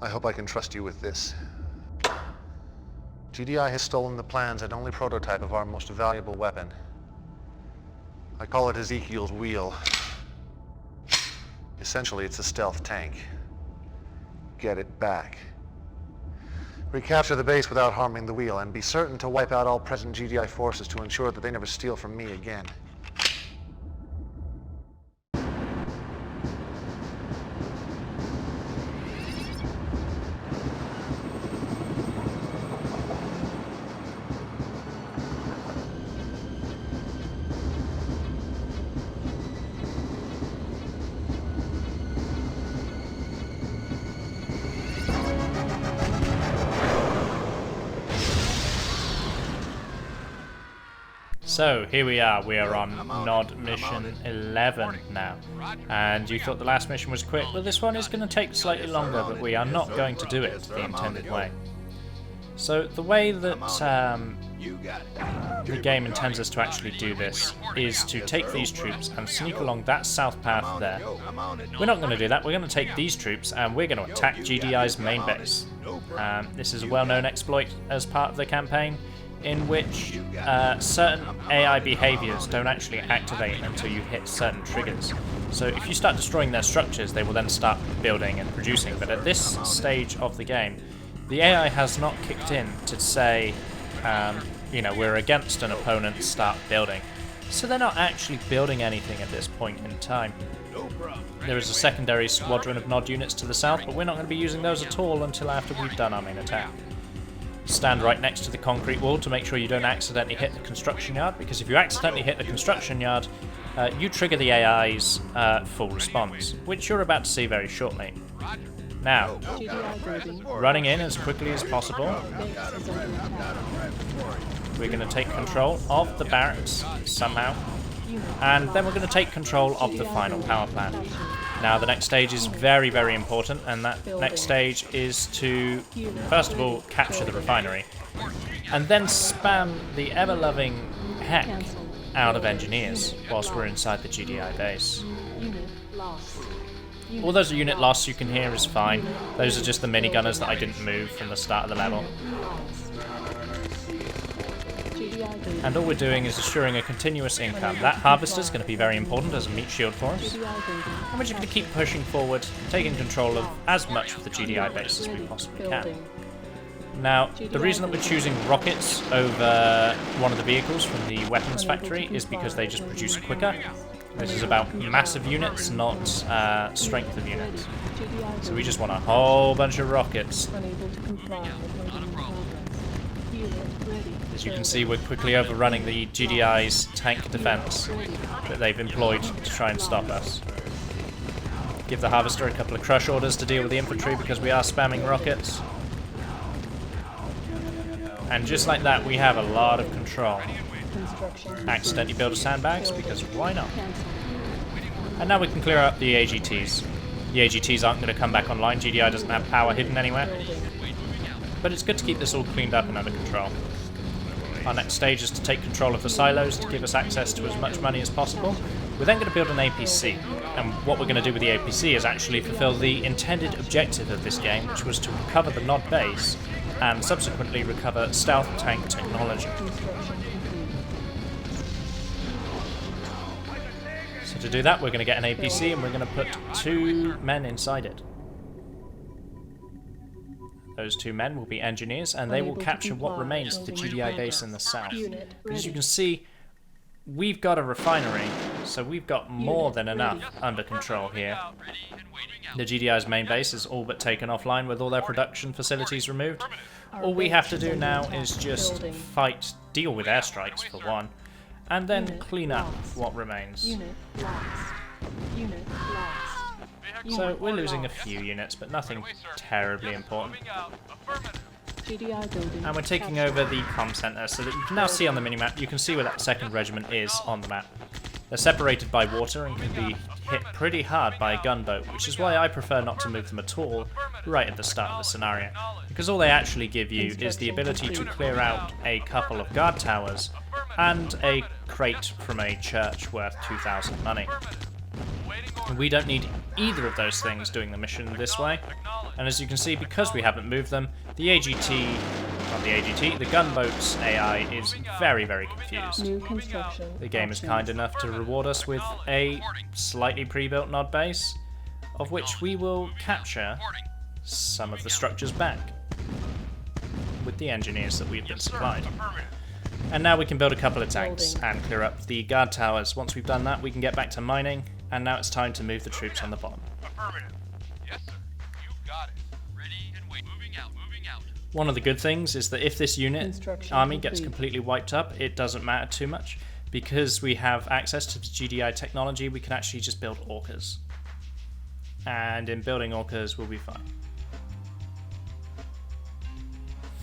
I hope I can trust you with this. GDI has stolen the plans and only prototype of our most valuable weapon. I call it Ezekiel's Wheel. Essentially, it's a stealth tank. Get it back. Recapture the base without harming the wheel, and be certain to wipe out all present GDI forces to ensure that they never steal from me again. So here we are on Nod mission 11 now, and you thought the last mission was quick. Well, this one is going to take slightly longer, but we are not going to do it the intended way. So the way that the game intends us to actually do this is to take these troops and sneak along that south path there. We're not going to do that. We're going to take these troops and we're going to attack GDI's main base. This is a well-known exploit as part of the campaign, in which certain AI behaviors don't actually activate until you hit certain triggers. So if you start destroying their structures, they will then start building and producing. But at this stage of the game, the AI has not kicked in to say, you know, we're against an opponent, start building. So they're not actually building anything at this point in time. There is a secondary squadron of Nod units to the south, but we're not going to be using those at all until after we've done our main attack. Stand right next to the concrete wall to make sure you don't accidentally hit the construction yard, because if you accidentally hit the construction yard, you trigger the AI's full response, which you're about to see very shortly. Now, running in as quickly as possible, we're going to take control of the barracks somehow, and then we're going to take control of the final power plant. Now the next stage is very, very important, and that next stage is to, first of all, capture the refinery, and then spam the ever-loving heck out of engineers whilst we're inside the GDI base. All those unit loss you can hear is fine. Those are just the minigunners that I didn't move from the start of the level. And all we're doing is assuring a continuous income. That harvester is going to be very important as a meat shield for us. And we're just going to keep pushing forward, taking control of as much of the GDI base as we possibly can. Now, the reason that we're choosing rockets over one of the vehicles from the weapons factory is because they just produce quicker. This is about massive units, not strength of units. So we just want a whole bunch of rockets. As you can see, we're quickly overrunning the GDI's tank defense that they've employed to try and stop us. Give the harvester a couple of crush orders to deal with the infantry because we are spamming rockets. And just like that, we have a lot of control. Accidentally build a sandbags, because why not? And now we can clear up the AGTs. The AGTs aren't going to come back online. GDI doesn't have power hidden anywhere. But it's good to keep this all cleaned up and under control. Our next stage is to take control of the silos to give us access to as much money as possible. We're then going to build an APC, and what we're going to do with the APC is actually fulfill the intended objective of this game, which was to recover the Nod base and subsequently recover stealth tank technology. So to do that, we're going to get an APC and we're going to put 2 men inside it. Those 2 men will be engineers, and they will capture what remains of the GDI base in the south. As you can see, we've got a refinery, so we've got more than enough under control here. The GDI's main base is all but taken offline with all their production facilities removed. All we have to do now is just fight, deal with airstrikes for one, and then clean up what remains. So we're losing a few units, but nothing terribly important. And we're taking over the comm center so that you can now see on the minimap, you can see where that 2nd regiment is on the map. They're separated by water and can be hit pretty hard by a gunboat, which is why I prefer not to move them at all right at the start of the scenario, because all they actually give you is the ability to clear out a couple of guard towers and a crate from a church worth 2,000 money. We don't need either of those things doing the mission this way. And as you can see, because we haven't moved them, the the gunboat's AI is very, very confused. New construction. The game is kind enough to reward us with a slightly pre-built nod base, of which we will capture some of the structures back with the engineers that we've been supplied. And now we can build a couple of tanks and clear up the guard towers. Once we've done that, we can get back to mining, and now it's time to move the troops on the bottom. Yes, sir. You got it. Ready and wait. Moving out. One of the good things is that if this unit Construction army gets complete. completely wiped up, it doesn't matter too much. Because we have access to the GDI technology, we can actually just build orcas. And in building orcas, we'll be fine.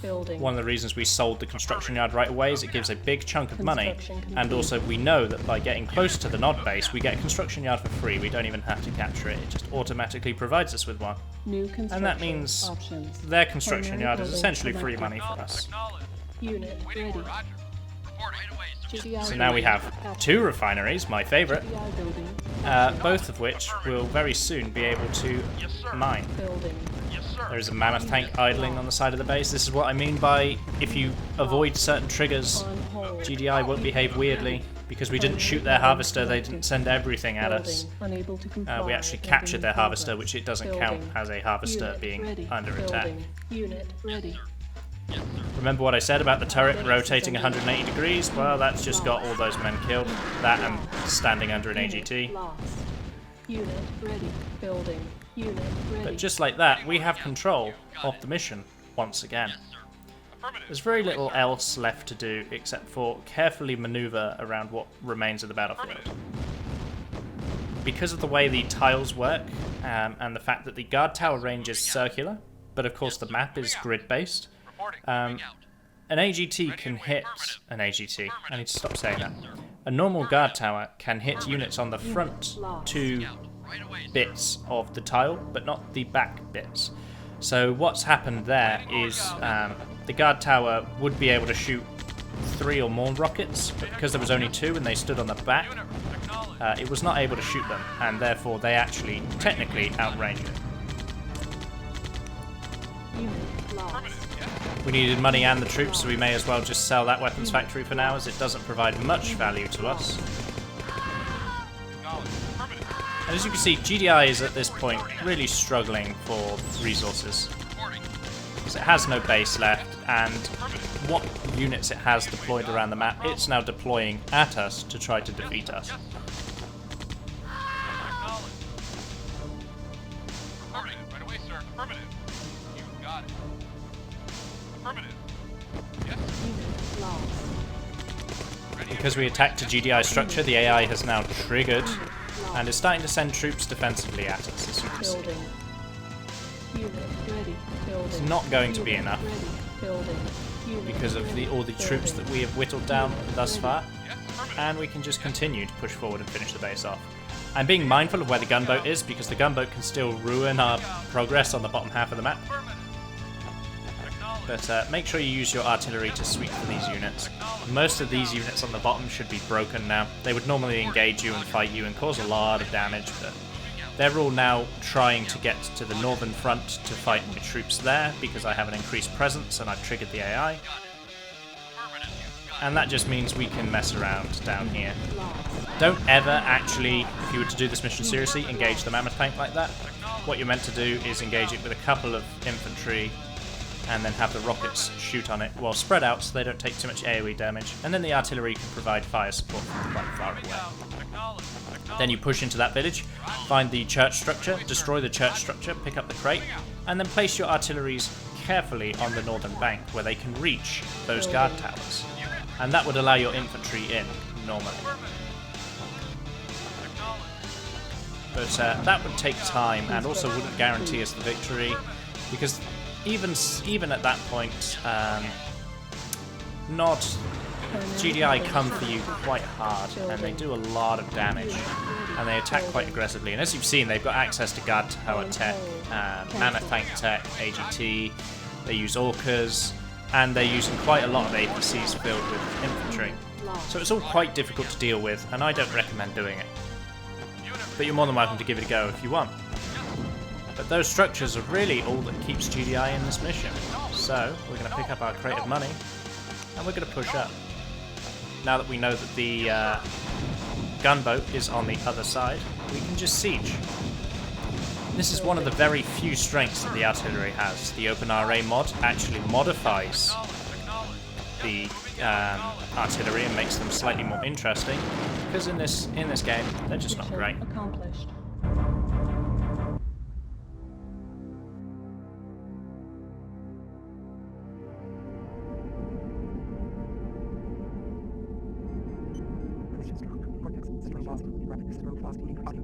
Building. One of the reasons we sold the construction yard right away is it gives a big chunk of money, Construction complete. and also we know that by getting close to the nod base, we get a construction yard for free. We don't even have to capture it, it just automatically provides us with one. New construction And that means options. their construction Primary yard is building essentially free selected. money for us. Unit ready. Roger. Report right away, sir. GDI So now we have building. 2 refineries, my favourite, GDI building. both of which will very soon be able to mine. Building. Yes, sir. There's a mammoth tank idling on the side of the base. This is what I mean by if you avoid certain triggers, On hold. GDI won't behave weirdly. Because we didn't shoot their harvester, they didn't send everything at us. Building. Unable to comply. We actually with captured their building harvester, progress. which it doesn't Building. count as a harvester Unit being ready. under Building. attack. Unit ready. Remember what I said about the turret rotating 180 degrees? Well, that's just got all those men killed. That and standing under an Unit AGT. lost. Unit ready. Building. Unit ready. But just like that, we have control of the mission once again. There's very little else left to do except for carefully maneuver around what remains of the battlefield. Because of the way the tiles work, and the fact that the guard tower range is circular, but of course the map is grid-based, an AGT can hit an AGT. I need to stop saying that. A normal guard tower can hit units on the front 2 bits of the tile, but not the back bits. So what's happened there is the guard tower would be able to shoot 3 or more rockets, but because there was only 2 and they stood on the back, it was not able to shoot them, and therefore they actually technically outranged it. Unit lost. We needed money and the troops, so we may as well just sell that weapons factory for now, as it doesn't provide much value to us. And as you can see, GDI is at this point really struggling for resources. Because it has no base left, and what units it has deployed around the map, it's now deploying at us to try to defeat us. Right away, sir. Affirmative. You got it. Affirmative. Yes, Unit lost. Because we attacked a GDI structure, the AI has now triggered, and is starting to send troops defensively at us, as you can see. Building. Unit ready. Building. It's not going to be Unit enough. ready. Building. Unit Because of ready. all the troops that we have whittled down thus far, yes, affirmative. and we can just continue to push forward and finish the base off. I'm being mindful of where the gunboat is, because the gunboat can still ruin our progress on the bottom half of the map. But make sure you use your artillery to sweep for these units. Most of these units on the bottom should be broken now. They would normally engage you and fight you and cause a lot of damage, but they're all now trying to get to the northern front to fight my troops there, because I have an increased presence and I've triggered the AI. And that just means we can mess around down here. Don't ever actually, if you were to do this mission seriously, engage the mammoth tank like that. What you're meant to do is engage it with a couple of infantry and then have the rockets shoot on it while spread out so they don't take too much AoE damage, and then the artillery can provide fire support from quite far away. Then you push into that village, find the church structure, destroy the church structure, pick up the crate, and then place your artilleries carefully on the northern bank where they can reach those guard towers. And that would allow your infantry in normally. But that would take time and also wouldn't guarantee us the victory, because even at that point, GDI come for you quite hard, and they do a lot of damage, and they attack quite aggressively. And as you've seen, they've got access to guard tower tech, mammoth tank tech, AGT. They use orcas, and they're using quite a lot of APCs filled with infantry. So it's all quite difficult to deal with, and I don't recommend doing it. but you're more than welcome to give it a go if you want. But those structures are really all that keeps GDI in this mission. So we're going to pick up our crate of money and we're going to push up. Now that we know that the gunboat is on the other side, we can just siege. This is one of the very few strengths that the artillery has. The OpenRA mod actually modifies the artillery and makes them slightly more interesting, because in this game they're just not Mission great. accomplished. Cortex, 0 fast, rapid, 0 fast, rapid,